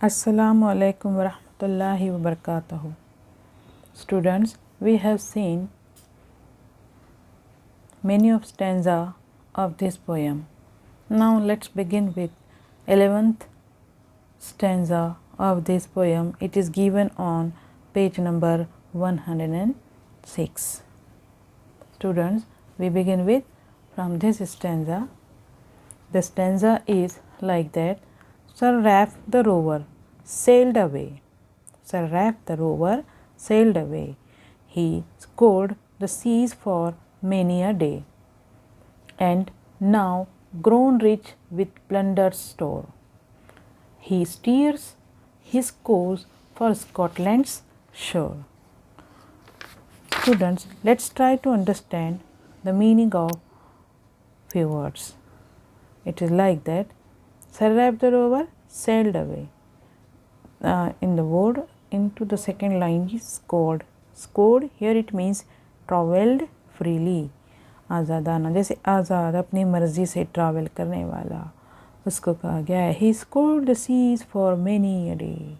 Assalamu alaikum wa rahmatullahi wa barakatuh. Students, we have seen many of stanza of this poem. Now let's begin with 11th stanza of this poem. It is given on page number 106. Students, we begin with from this stanza. The stanza is like that. Sir Ralph the rover sailed away. Sir Ralph the rover sailed away. He scoured the seas for many a day, and now grown rich with plundered store, he steers his course for Scotland's shore. Students, let's try to understand the meaning of few words. It is like that. Sir Ralph the rover sailed away. In the word into the second line is scoured. Scoured here it means traveled freely. आज़ादाना, जैसे आज़ाद अपनी मर्ज़ी से travel करने वाला, उसको कहा गया है he scoured the seas for many a day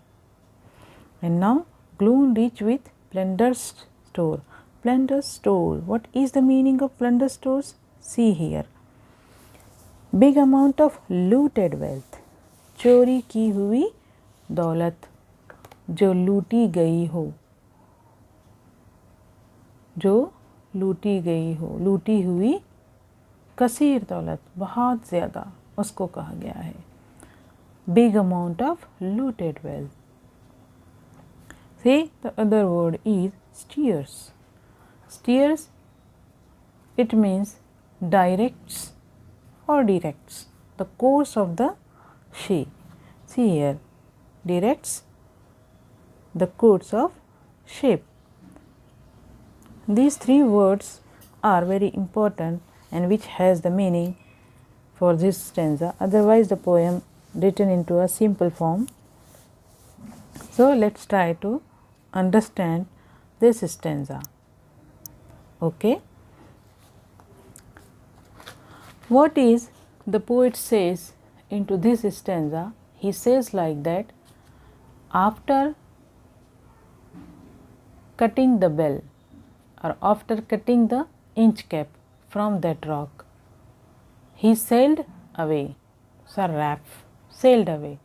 and now grown rich with plundered store. Plundered store, what is the meaning of plundered stores? See here. Big amount of looted wealth, चोरी की हुई दौलत, जो लूटी गई हो, जो लूटी गई हो, लूटी हुई कसीर दौलत, बहुत ज़्यादा, उसको कहा गया है big amount of looted wealth. See, the other word is steers. Steers, it means directs or directs the course of the ship. See here, directs the course of ship. These three words are very important and which has the meaning for this stanza. Otherwise the poem written into a simple form. So let's try to understand this stanza. Okay. What is the poet says into this stanza? He says like that, after cutting the bell or after cutting the inch cap from that rock, he sailed away. Sir Ralph sailed away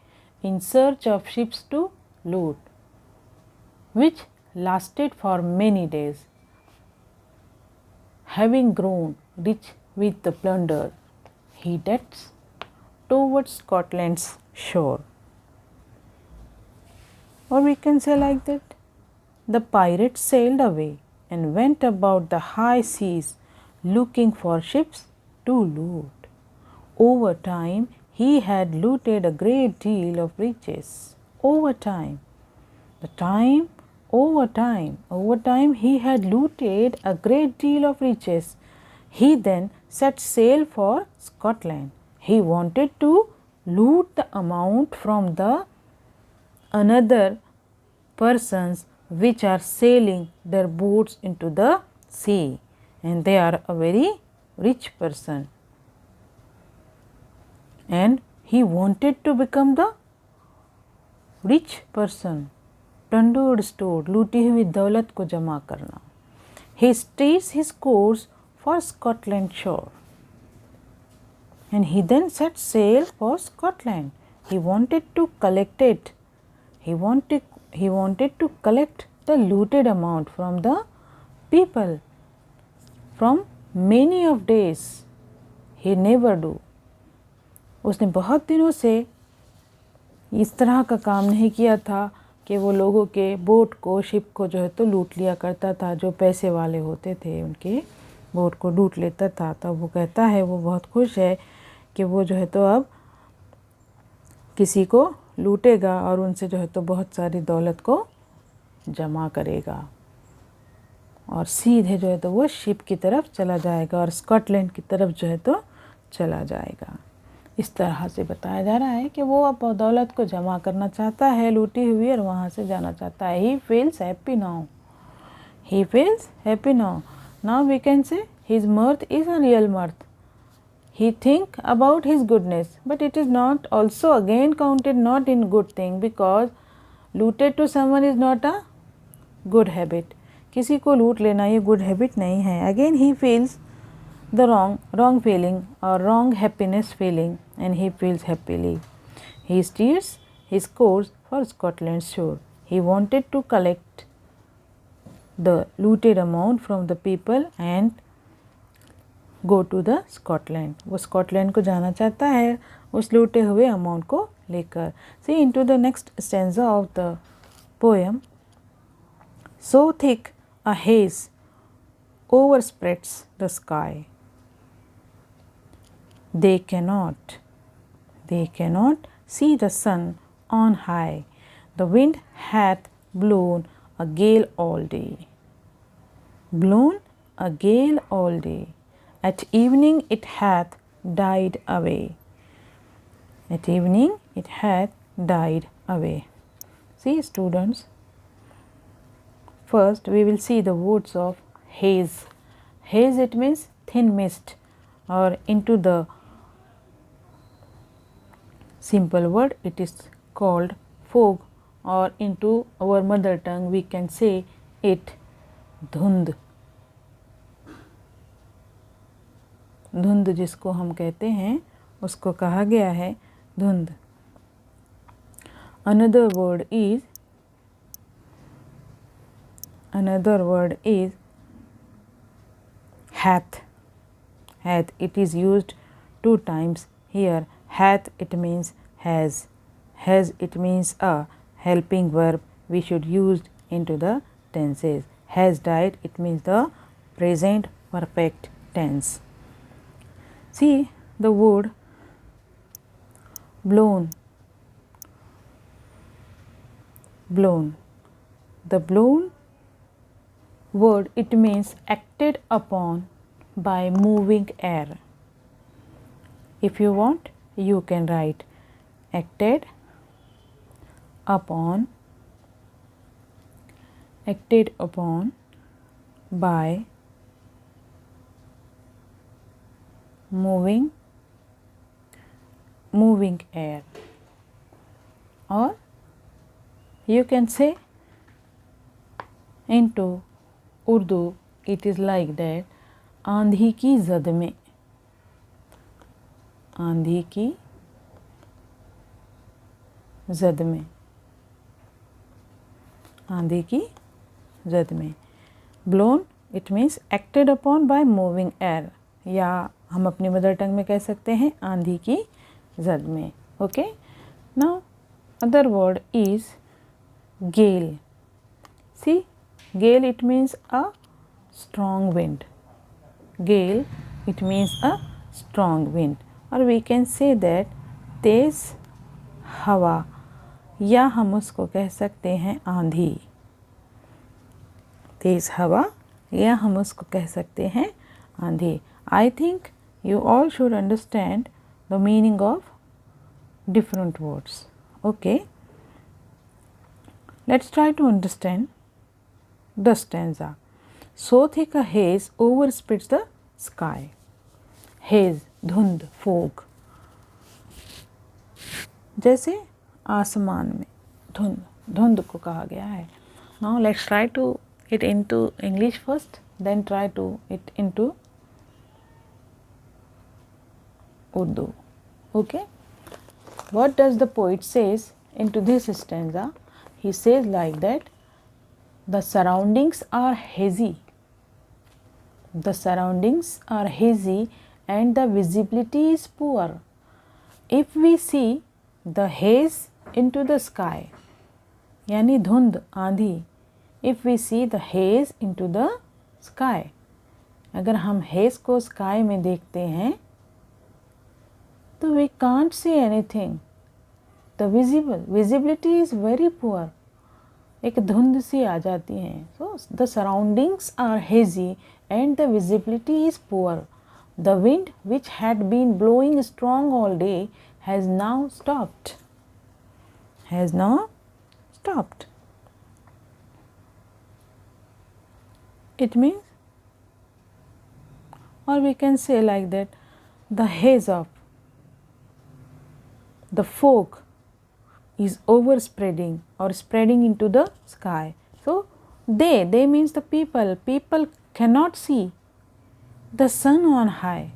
in search of ships to loot, which lasted for many days. Having grown rich with the plunder, he heads towards Scotland's shore. Or we can say like that, the pirate sailed away and went about the high seas looking for ships to loot. Over time, he had looted a great deal of riches. Over time, over time he had looted a great deal of riches. He then set sail for Scotland. He wanted to loot the amount from the another persons which are sailing their boats into the sea, and they are a very rich person, and he wanted to become the rich person. Plundered store, लूटी हुई दौलत को जमा करना. He steers his course for Scotland shore, and he then set sail for Scotland. He wanted to collect it. He wanted to collect the looted amount from the people from many of days. He never do. उसने बहुत दिनों से इस तरह का काम नहीं किया था कि वो लोगों के बोट को, शिप को जो है तो लूट लिया करता था. जो पैसे वाले होते थे उनके बोट को लूट लेता था. तब वो कहता है वो बहुत खुश है कि वो जो है तो अब किसी को लूटेगा और उनसे जो है तो बहुत सारी दौलत को जमा करेगा और सीधे जो है तो वो शिप की तरफ चला जाएगा और स्कॉटलैंड की तरफ जो है तो चला जाएगा. इस तरह से बताया जा रहा है कि वो अब दौलत को जमा करना चाहता है लूटी हुई और वहाँ से जाना चाहता है. He feels happy now. He feels happy now. Now we can say his mirth is a real mirth. he think about his goodness, but it is not also again counted not in good thing, because looted to someone is not a good habit. किसी को लूट लेना ये good habit नहीं है. Again he feels the wrong feeling or wrong happiness feeling, and he feels happily. He steers his course for Scotland's shore. He wanted to collect the looted amount from the people and go to the Scotland. वो Scotland को जाना चाहता है उस लूटे हुए amount को लेकर. See into the next stanza of the poem. So thick a haze overspreads the sky. They cannot see the sun on high. The wind hath blown a gale all day. Blown a gale all day. At evening it hath died away. At evening it hath died away. See students, first we will see the words of haze. Haze, it means thin mist, or into the simple word it is called fog, or into our mother tongue we can say it धुंध. धुंध जिसको हम कहते हैं उसको कहा गया है धुंध. Another word is hath. Hath, it is used 2 times here. Hath, it means has. Has, it means a helping verb we should use into the tenses. Has died, it means the present perfect tense. See the word blown. Blown. The blown word, it means acted upon by moving air. If you want, you can write acted upon by moving air, or you can say into Urdu it is like that, आंधी की जद में. आंधी की जद में. आंधी की जद में. Blown, it means acted upon by moving air, या हम अपनी मदर टंग में कह सकते हैं आंधी की जद में. Okay. Now other word is gale. See, gale, it means a strong wind. Gale, it means a strong wind, or we can say that तेज हवा, या हम उसको कह सकते हैं आंधी. तेज हवा, या हम उसको कह सकते हैं आंधी. I think you all should understand the meaning of different words. Okay. Let's try to understand the stanza. So thick a haze overspreads the sky. Haze, धुंध, fog. जैसे आसमान में धुंध, धुंध को कहा गया है. Now let's try to it into English first, then try to it into Urdu. Okay. What does the poet says into this stanza? He says like that, the surroundings are hazy. The surroundings are hazy and the visibility is poor. If we see the haze into the sky, यानी धुंध, आंधी. If we see the haze into the sky, अगर हम haze को sky में देखते हैं तो we can't see anything. The visibility is very poor. एक धुंध सी आ जाती है. So the surroundings are hazy and the visibility is poor. The wind, which had been blowing strong all day, has now stopped. Has now stopped. It means, or we can say like that, the haze of the fog is overspreading or spreading into the sky. So they means the people cannot see the sun on high.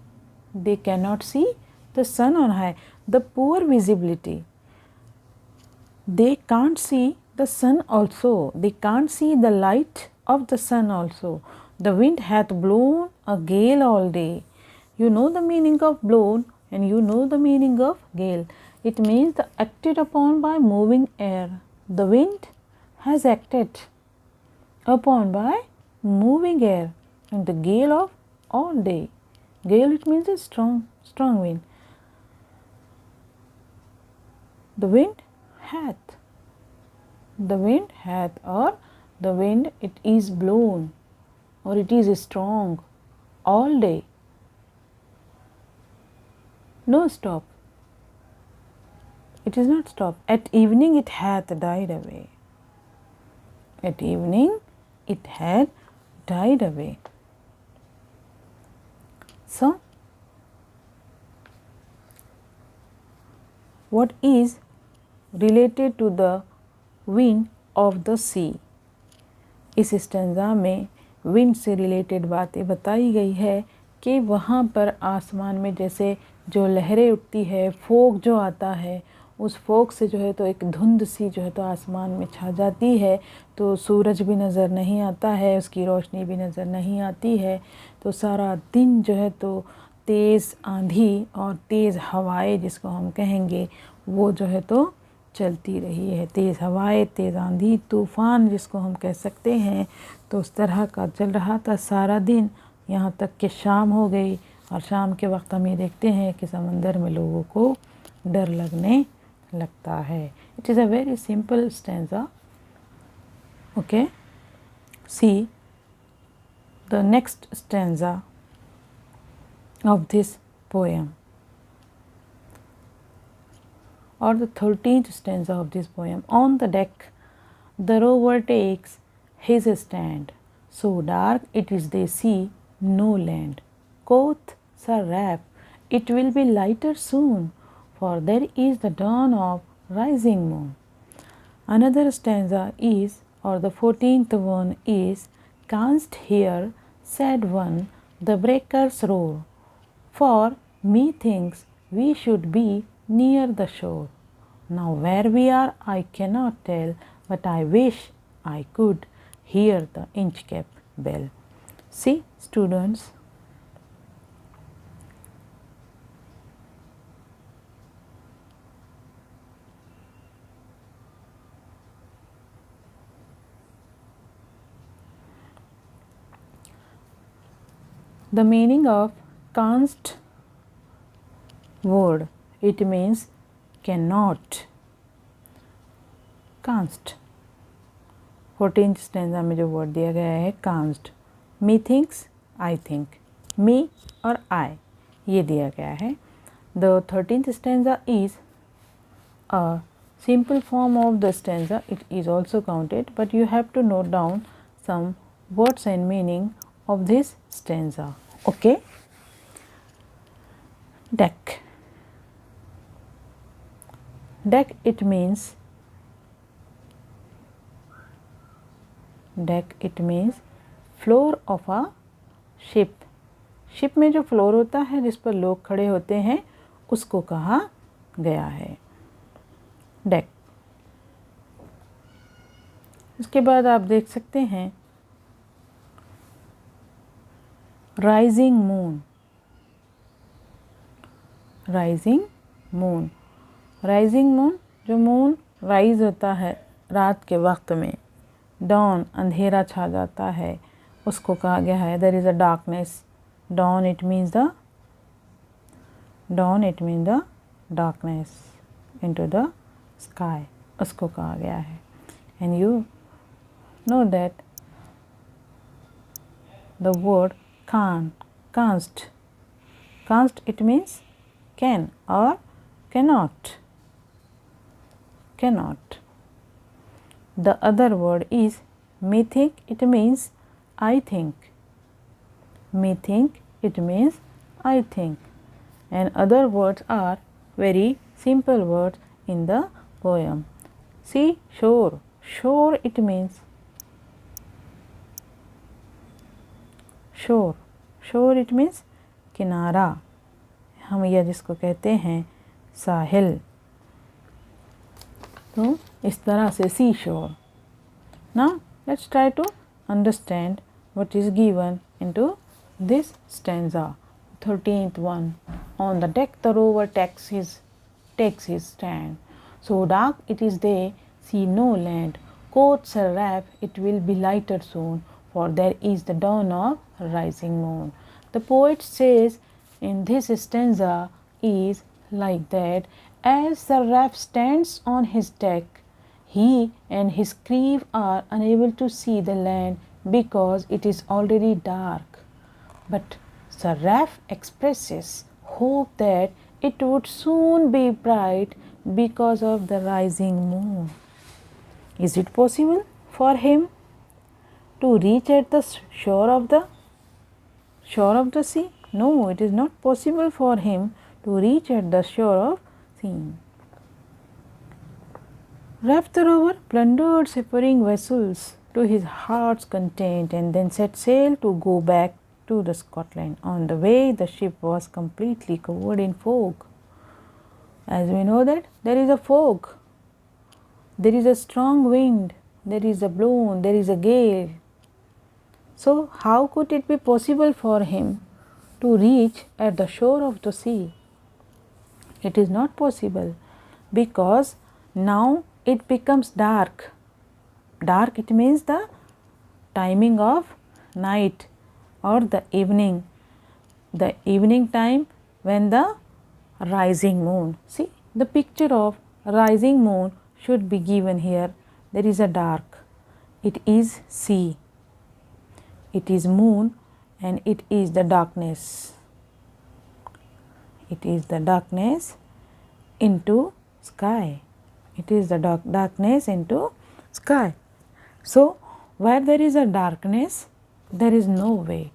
They cannot see the sun on high. The poor visibility. They can't see the sun also. They can't see the light of the sun also. The wind hath blown a gale all day. You know the meaning of blown and you know the meaning of gale. It means the acted upon by moving air. The wind has acted upon by moving air, and the gale of all day. Gale, it means a strong wind. The wind hath. The wind hath, or the wind it is blown, or it is strong all day. No stop. It is not stop. At evening it hath died away. At evening it had died away. So, what is related to the wind of the sea? इस stanza में wind से related बातें बताई गई है कि वहाँ पर आसमान में जैसे जो लहरें उठती है, फोग जो आता है, उस फोग से जो है तो एक धुंध सी जो है तो आसमान में छा जाती है, तो सूरज भी नज़र नहीं आता है, उसकी रोशनी भी नज़र नहीं आती है। तो सारा दिन जो है तो तेज़ आंधी और तेज़ हवाएं जिसको हम कहेंगे वो जो है तो चलती रही है। तेज़ हवाएं, तेज़ आंधी, तूफ़ान जिसको हम कह सकते हैं, तो उस तरह का चल रहा था सारा दिन, यहाँ तक कि शाम हो गई। और शाम के वक्त हम ये देखते हैं कि समंदर में लोगों को डर लगने लगता है। It is a very simple stanza. Okay, see the next stanza of this poem, or the 13th stanza of this poem. On the deck the rover takes his stand, so dark it is they see no land. Quoth Sir Ralph, it will be lighter soon, for there is the dawn of rising moon. Another stanza is, or the 14th one is, canst hear, sad one, the breakers roar, for methinks we should be near the shore. Now where we are I cannot tell, but I wish I could hear the Inchcape bell. See, students, the meaning of canst word, it means cannot. Canst 14th stanza में जो word दिया गया है canst, me thinks, I think, me और I ये दिया गया है. The 13th stanza is a simple form of the stanza. It is also counted, but you have to note down some words and meaning of this stanza. Okay. Deck. Deck, it means floor of a ship. Ship में जो floor होता है जिस पर लोग खड़े होते हैं उसको कहा गया है डेक. उसके बाद आप देख सकते हैं rising moon. Rising moon, rising moon, जो मून राइज होता है रात के वक्त में, डॉन अंधेरा छा जाता है, उसको कहा गया है there is a darkness. Dawn, it means the darkness into the sky, उसको कहा गया है. And you know that the word canst, it means can or cannot. The other word is methink, it means I think. Methink, it means I think. and other words are very simple words in the poem. See, shore. Shore, it means shore. Shore, it means किनारा, हम यह जिसको कहते हैं साहिल। तो इस तरह से सी शोर। Now let's try to understand what is given into this stanza. 13th one. On the deck the rover takes his stand. So dark it is day, see no land. Quoth Sir Ralph, it will be lighter soon, for there is the dawn of rising moon. The poet says in this stanza is like that, as Sir Ralph stands on his deck, he and his crew are unable to see the land because it is already dark. But Sir Ralph expresses hope that it would soon be bright because of the rising moon. Is it possible for him to reach at the shore of the sea? No, it is not possible for him to reach at the shore of sea. Ralph the rover plundered seafaring vessels to his heart's content and then set sail to go back to the Scotland. On the way, the ship was completely covered in fog. As we know that there is a fog, there is a strong wind, there is a blown, there is a gale. So how could it be possible for him to reach at the shore of the sea? It is not possible, because now it becomes dark. Dark, it means the timing of night or the evening time when the rising moon. See, the picture of rising moon should be given here. There is a dark, it is sea, it is moon, and it is the darkness. It is the darkness into sky. It is the darkness into sky. So where there is a darkness, there is no way.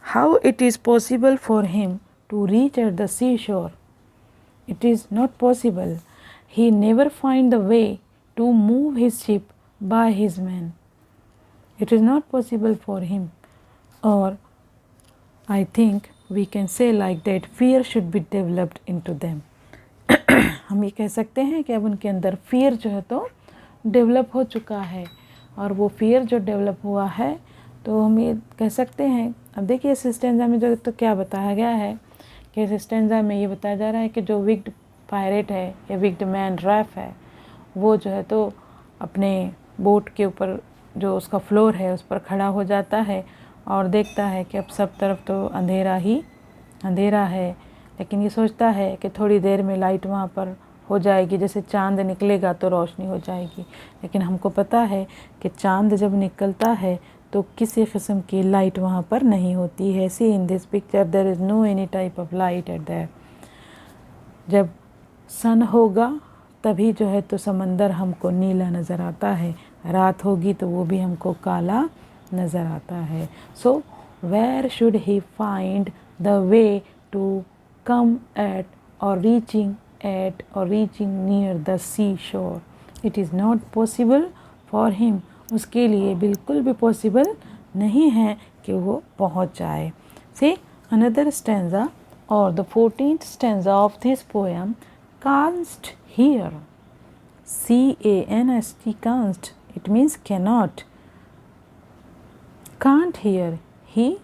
How it is possible for him to reach at the seashore? It is not possible. He never find the way to move his ship by his men. It is not possible for him. Or I think we can say like that, fear should be developed into them. हम ये कह सकते हैं कि अब उनके अंदर fear जो है तो डेवलप हो चुका है, और वो फियर जो डेवलप हुआ है तो हम ये कह सकते हैं। अब देखिए इस स्टेंजा में जो तो क्या बताया गया है कि इस स्टेंजा में ये बताया जा रहा है कि जो विक्ड पायरेट है या विक्ड मैन रैफ है, वो जो है तो अपने बोट के ऊपर जो उसका फ्लोर है उस पर खड़ा हो जाता है और देखता है कि अब सब तरफ तो अंधेरा ही अंधेरा है, लेकिन ये सोचता है कि थोड़ी देर में लाइट वहाँ पर हो जाएगी, जैसे चांद निकलेगा तो रोशनी हो जाएगी। लेकिन हमको पता है कि चांद जब निकलता है तो किसी किस्म की लाइट वहाँ पर नहीं होती है। See in this picture there is no any type of light at there. जब सन होगा तभी जो है तो समंदर हमको नीला नज़र आता है, रात होगी तो वो भी हमको काला नज़र आता है। So where should he find the way to come at or reaching near the seashore? It is not possible for him. उसके लिए बिल्कुल भी possible नहीं है कि वो पहुँच जाए। See another stanza or the 14th stanza of this poem, canst hear. C-A-N-S-T, canst, it means cannot. Can't hear, he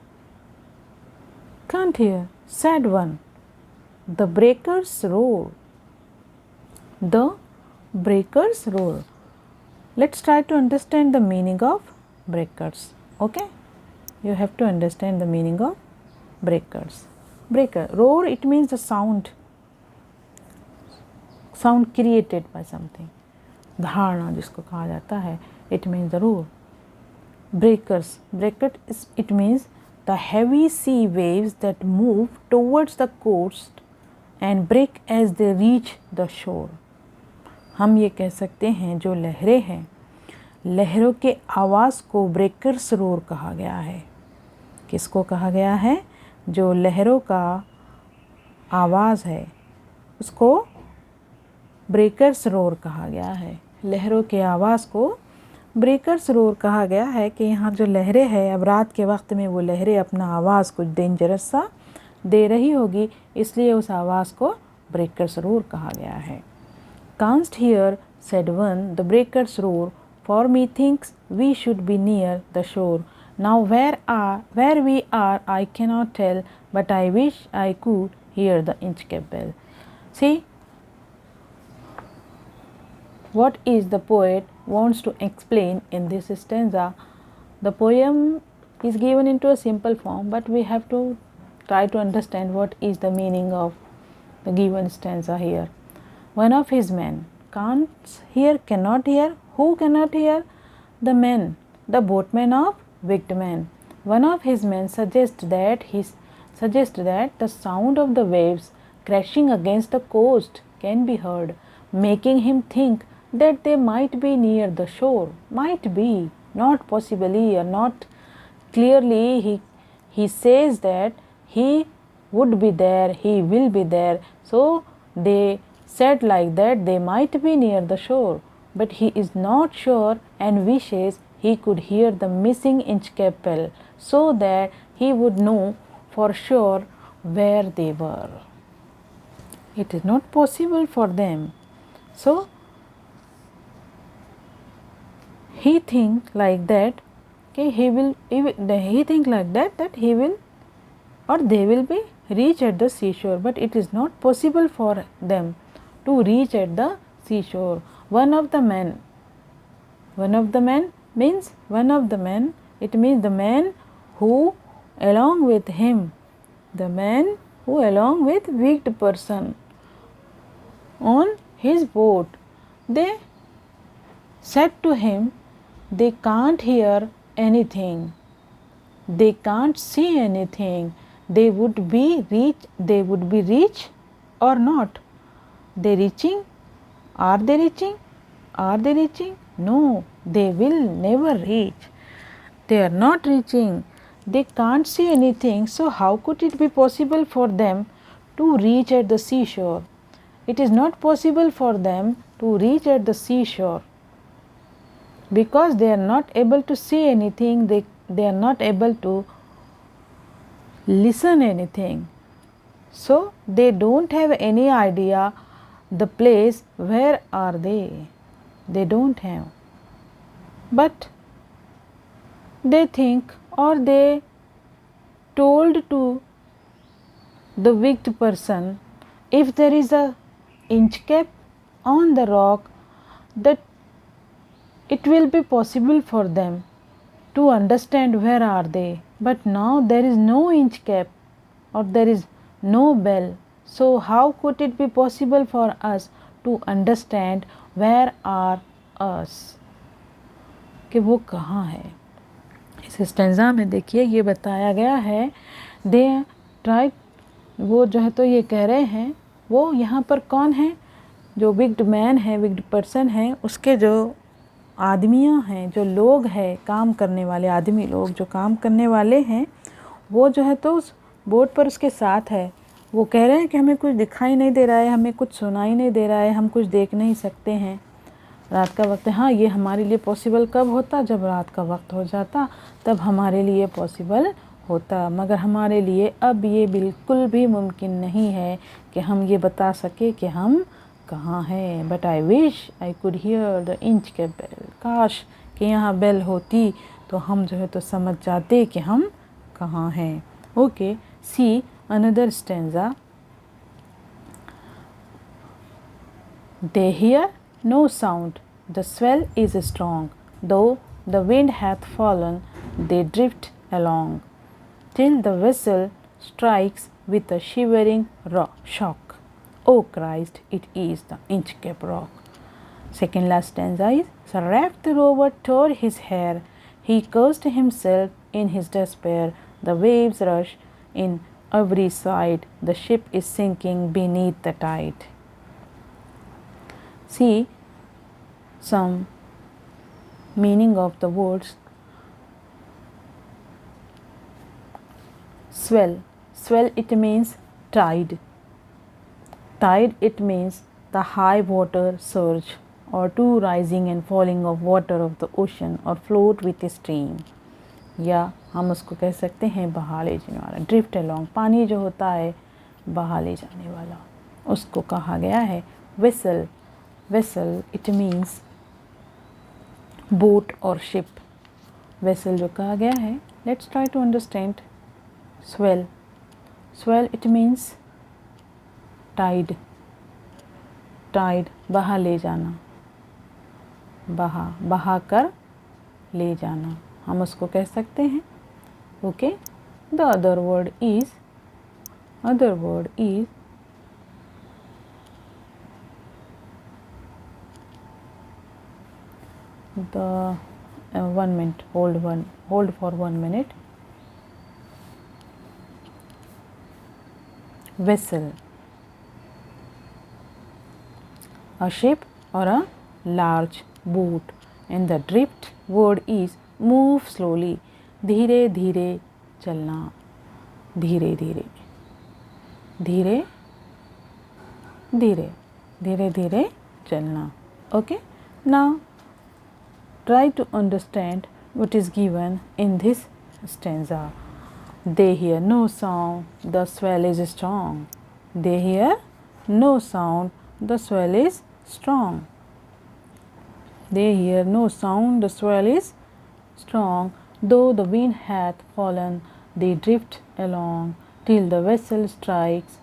can't hear. Sad one. The breakers roar. The breakers roar. Let's try to understand the meaning of breakers. Okay, you have to understand the meaning of breakers. Breaker, roar, it means the sound created by something. धारणा जिसको कहा जाता है, it means the roar. Breakers, it means the heavy sea waves that move towards the coast and break as they reach the shore. हम ये कह सकते हैं जो लहरें हैं, लहरों के आवाज़ को ब्रेकर्स रोर कहा गया है। किसको कहा गया है? जो लहरों का आवाज़ है उसको ब्रेकर्स रोर कहा गया है। लहरों की आवाज़ को ब्रेकर्स रोर कहा गया है कि यहाँ जो लहरें हैं, अब रात के वक्त में वो लहरें अपना आवाज़ कुछ डेंजरस सा दे रही होगी, इसलिए उस आवाज़ को ब्रेकर्स रोर कहा गया है। "Canst hear," said one, "the breakers roar, for methinks we should be near the shore. Now where we are I cannot tell, but I wish I could hear the Inchcape Bell." See what is the poet wants to explain in this stanza. The poem is given into a simple form, but we have to try to understand what is the meaning of the given stanza here. One of his men can't hear, cannot hear. Who cannot hear? The men, the boatmen of wicked men. One of his men suggests that the sound of the waves crashing against the coast can be heard, making him think that they might be near the shore. Might be, not possibly or not clearly. He says that he would be there, he will be there. So they said like that they might be near the shore, but he is not sure and wishes he could hear the missing Inchcape Bell so that he would know for sure where they were. It is not possible for them. So he think like that कि he think like that he will or they will be reach at the seashore, but it is not possible for them to reach at the seashore. One of the men means it means the man who along with him, the man who along with wicked person on his boat, they said to him they can't hear anything, they can't see anything, they would be reach or not. They reaching? Are they reaching? No, they will never reach. They are not reaching. They can't see anything, so how could it be possible for them to reach at the seashore? It is not possible for them to reach at the seashore because they are not able to see anything, they are not able to listen anything. So they don't have any idea the place where are they. They don't have. But they think or they told to the wicked person, if there is a Inchcape on the rock, that it will be possible for them to understand where are they. But now there is no Inchcape or there is no bell. So how could it be possible for us to understand where are us, कि वो कहाँ है. इस stanza में देखिए ये बताया गया है, दे ट्राई, वो जो है तो ये कह रहे हैं, वो यहाँ पर कौन है, जो विक्ड मैन है, विक्ड पर्सन है, उसके जो आदमियाँ हैं, जो लोग हैं, काम करने वाले आदमी लोग जो काम करने वाले हैं, वो जो है तो उस बोट पर उसके साथ है. वो कह रहे हैं कि हमें कुछ दिखाई नहीं दे रहा है, हमें कुछ सुनाई नहीं दे रहा है, हम कुछ देख नहीं सकते हैं, रात का वक्त है. हाँ, ये हमारे लिए पॉसिबल कब होता, जब रात का वक्त हो जाता, तब हमारे लिए पॉसिबल होता, मगर हमारे लिए अब ये बिल्कुल भी मुमकिन नहीं है कि हम ये बता सके कि हम कहाँ हैं. But I wish I could hear the Inchcape bell, काश कि यहाँ बेल होती तो हम जो है तो समझ जाते कि हम कहाँ हैं. Okay, see another stanza. They hear no sound, the swell is strong, though the wind hath fallen, they drift along, till the vessel strikes with a shivering shock. O Christ, it is the Inchcape Rock. Second last stanza is, Seraph the rover tore his hair, he cursed himself in his despair, the waves rush in every side, the ship is sinking beneath the tide. See some meaning of the words. Swell, swell, it means tide. Tide, it means the high water surge or to rising and falling of water of the ocean or float with a stream, या हम उसको कह सकते हैं बहा ले जाने वाला, ड्रिफ्ट अलोंग। पानी जो होता है बहा ले जाने वाला, उसको कहा गया है vessel. Vessel it means boat और शिप। वेसल जो कहा गया है, let's try to understand. Swell, swell it means tide. Tide बहा ले जाना, बहा बहा कर ले जाना, हम उसको कह सकते हैं। Okay, the other word is the 1 minute, hold for 1 minute. Vessel, a ship or a large boat, and the drift word is move slowly, धीरे धीरे चलना, धीरे धीरे, धीरे धीरे, धीरे धीरे चलना। Okay, now try to understand what is given in this stanza. They hear no sound, the swell is strong. They hear no sound, the swell is strong. They hear no sound, the swell is strong. Though the wind hath fallen, they drift along till the vessel strikes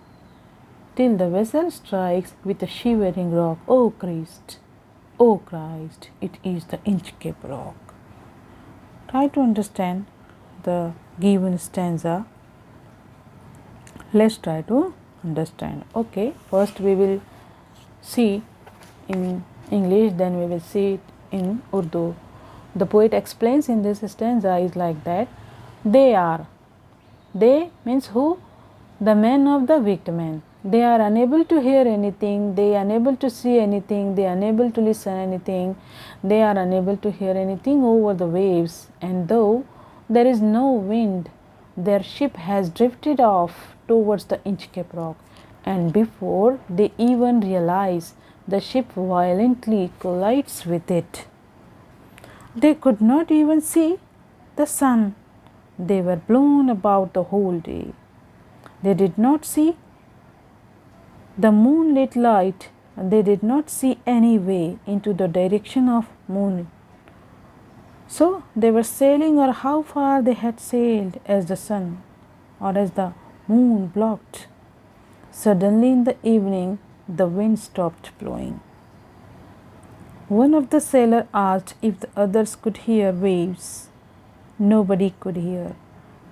with a shivering rock. O Christ, it is the Inchcape Rock. Try to understand the given stanza. Let's try to understand. Okay, first we will see in English, then we will see it in Urdu. The poet explains in this stanza is like that. They means who? The men of the wicked men. They are unable to hear anything, they are unable to see anything, they are unable to listen anything, they are unable to hear anything over the waves. And though there is no wind, their ship has drifted off towards the Inchcape Rock, and before they even realize, the ship violently collides with it. They could not even see the sun. They were blown about the whole day. They did not see the moonlit light, and they did not see any way into the direction of moon. So they were sailing, or how far they had sailed, as the sun or as the moon blocked. Suddenly in the evening, the wind stopped blowing. One of the sailors asked if the others could hear waves. Nobody could hear.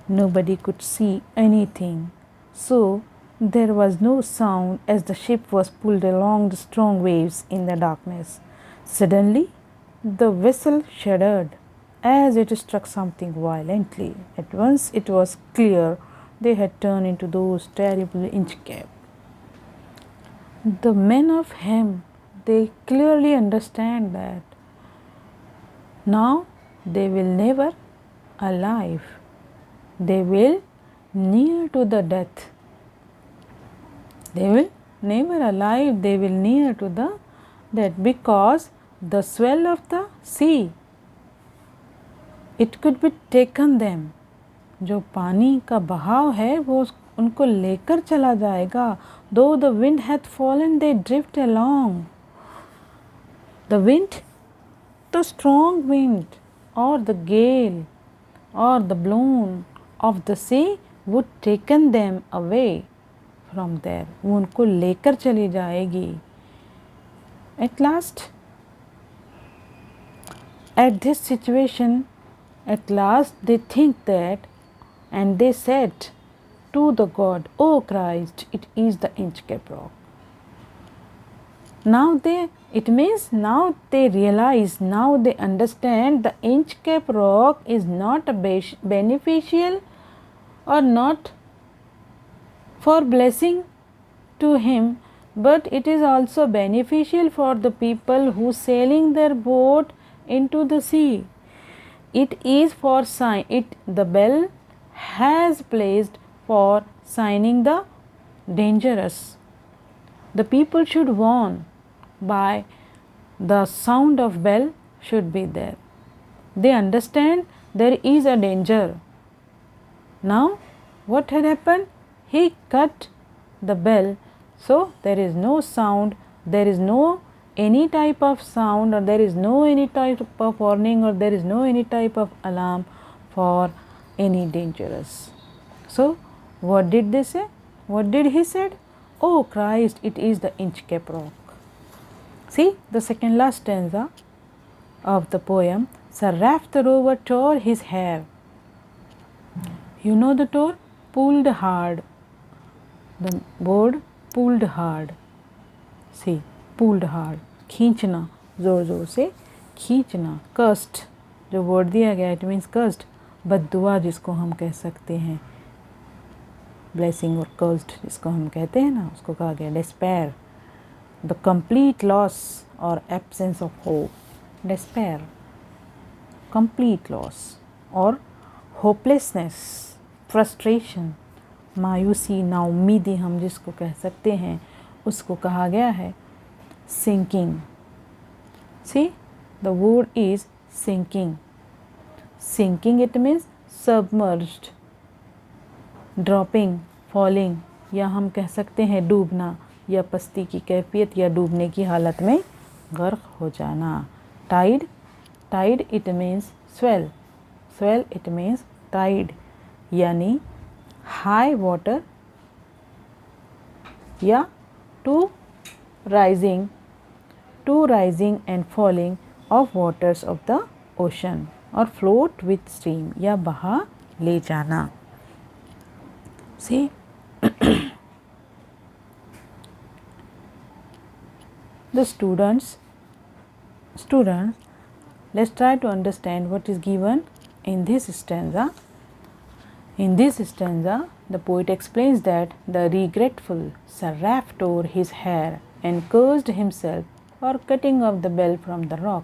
Nobody could see anything. So there was no sound as the ship was pulled along the strong waves in the darkness. Suddenly, the vessel shuddered as it struck something violently. At once it was clear they had turned into those terrible Inchcape. The men of Ham, they clearly understand that now they will never alive. They will near to the death. They will never alive. They will near to the death, because the swell of the sea, it could be taken them. जो पानी का बहाव है वो उनको लेकर चला जाएगा. Though the wind hath fallen, they drift along. The wind, the strong wind or the gale or the blown of the sea would taken them away from there. वो उनको लेकर चली जाएगी. At last, at this situation, at last they think that, and they said to the God, O Christ, it is the Inchcape Rock. Now it means now they realize, now they understand the Inchcape Rock is not beneficial or not for blessing to him, but it is also beneficial for the people who sailing their boat into the sea. It is for sign, the bell has placed for signing the dangerous. The people should warn by the sound of bell should be there. They understand there is a danger. Now what had happened? He cut the bell, so there is no sound, there is no any type of sound, or there is no any type of warning, or there is no any type of alarm for any dangerous. So what did they say? What did he said? Oh Christ, it is the Inchcape Rock. See the second last stanza of the poem. Sir Ralph the Rover tore his hair. You know the tore? Pulled hard. The word pulled hard. See, pulled hard. खींचना, जोर जोर से खींचना. Cursed, जो word दिया गया it means cursed. बद्दुआ जिसको हम कह सकते हैं, blessing और cursed जिसको हम कहते हैं ना, उसको कहा गया despair. The complete loss or absence of hope. Despair, complete loss और hopelessness, frustration, मायूसी, नाउम्मीदी हम जिसको कह सकते हैं, उसको कहा गया है sinking. See, the word is sinking. Sinking it means submerged, dropping, falling, या हम कह सकते हैं डूबना, या पस्ती की कैफियत या डूबने की हालत में गर्क हो जाना. Tide, tide it means swell, swell it means tide, यानी high water या to rising and falling of waters of the ocean, or float with stream या बहा ले जाना. See, the students, let's try to understand what is given in this stanza. In this stanza, the poet explains that the regretful Sir Ralph tore his hair and cursed himself for cutting off the bell from the rock,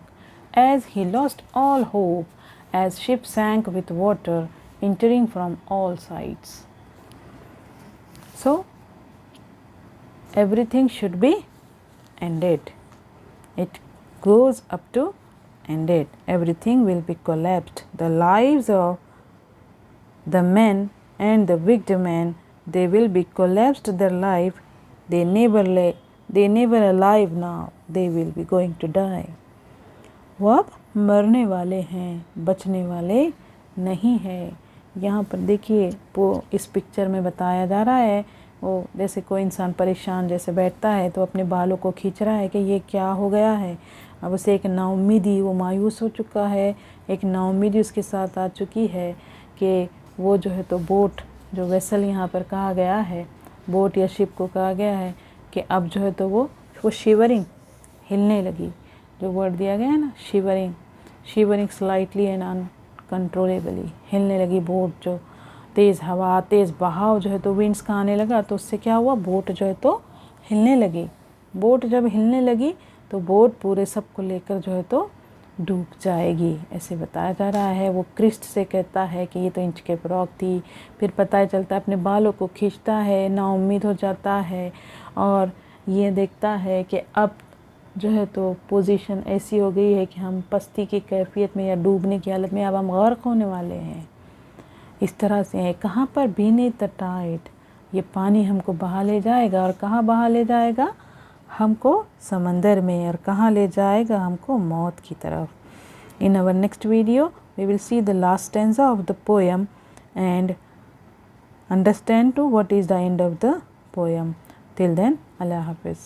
as he lost all hope as ship sank with water entering from all sides. So, everything should be ended. It goes up to ended. Everything will be collapsed. The lives of the men and the wicked men, they will be collapsed their life. They never alive now. They will be going to die. वो अब मरने वाले हैं, बचने वाले नहीं है. यहाँ पर देखिए वो इस पिक्चर में बताया जा रहा है, वो जैसे कोई इंसान परेशान जैसे बैठता है तो अपने बालों को खींच रहा है कि ये क्या हो गया है. अब उसे एक नाउम्मीदी, वो मायूस हो चुका है, एक नाउम्मीदी उसके साथ आ चुकी है कि वो जो है तो बोट, जो वेसल यहाँ पर कहा गया है, बोट या शिप को कहा गया है कि अब जो है तो वो शिवरिंग, हिलने लगी. जो वर्ड दिया गया है ना, शिवरिंग स्लाइटली एंड अनकंट्रोलेबली, हिलने लगी बोट. जो तेज़ हवा, तेज़ बहाव जो है तो विंड्स का आने लगा, तो उससे क्या हुआ, बोट जो है तो हिलने लगी. बोट जब हिलने लगी तो बोट पूरे सबको लेकर जो है तो डूब जाएगी, ऐसे बताया जा रहा है. वो क्रिस्ट से कहता है कि ये तो इंचकेप रॉक थी. फिर पता चलता है, अपने बालों को खींचता है, नाउम्मीद हो जाता है और ये देखता है कि अब जो है तो पोजीशन ऐसी हो गई है कि हम पस्ती की कैफियत में या डूबने की हालत में अब हम गर्क होने वाले हैं. इस तरह से है. कहाँ पर? Beneath the tide. ये पानी हमको बहा ले जाएगा, और कहाँ बहा ले जाएगा? हमको समंदर में. और कहाँ ले जाएगा? हमको मौत की तरफ. In our next video we will see the last stanza of the poem and understand to what is the end of the poem. Till then, Allah Hafiz.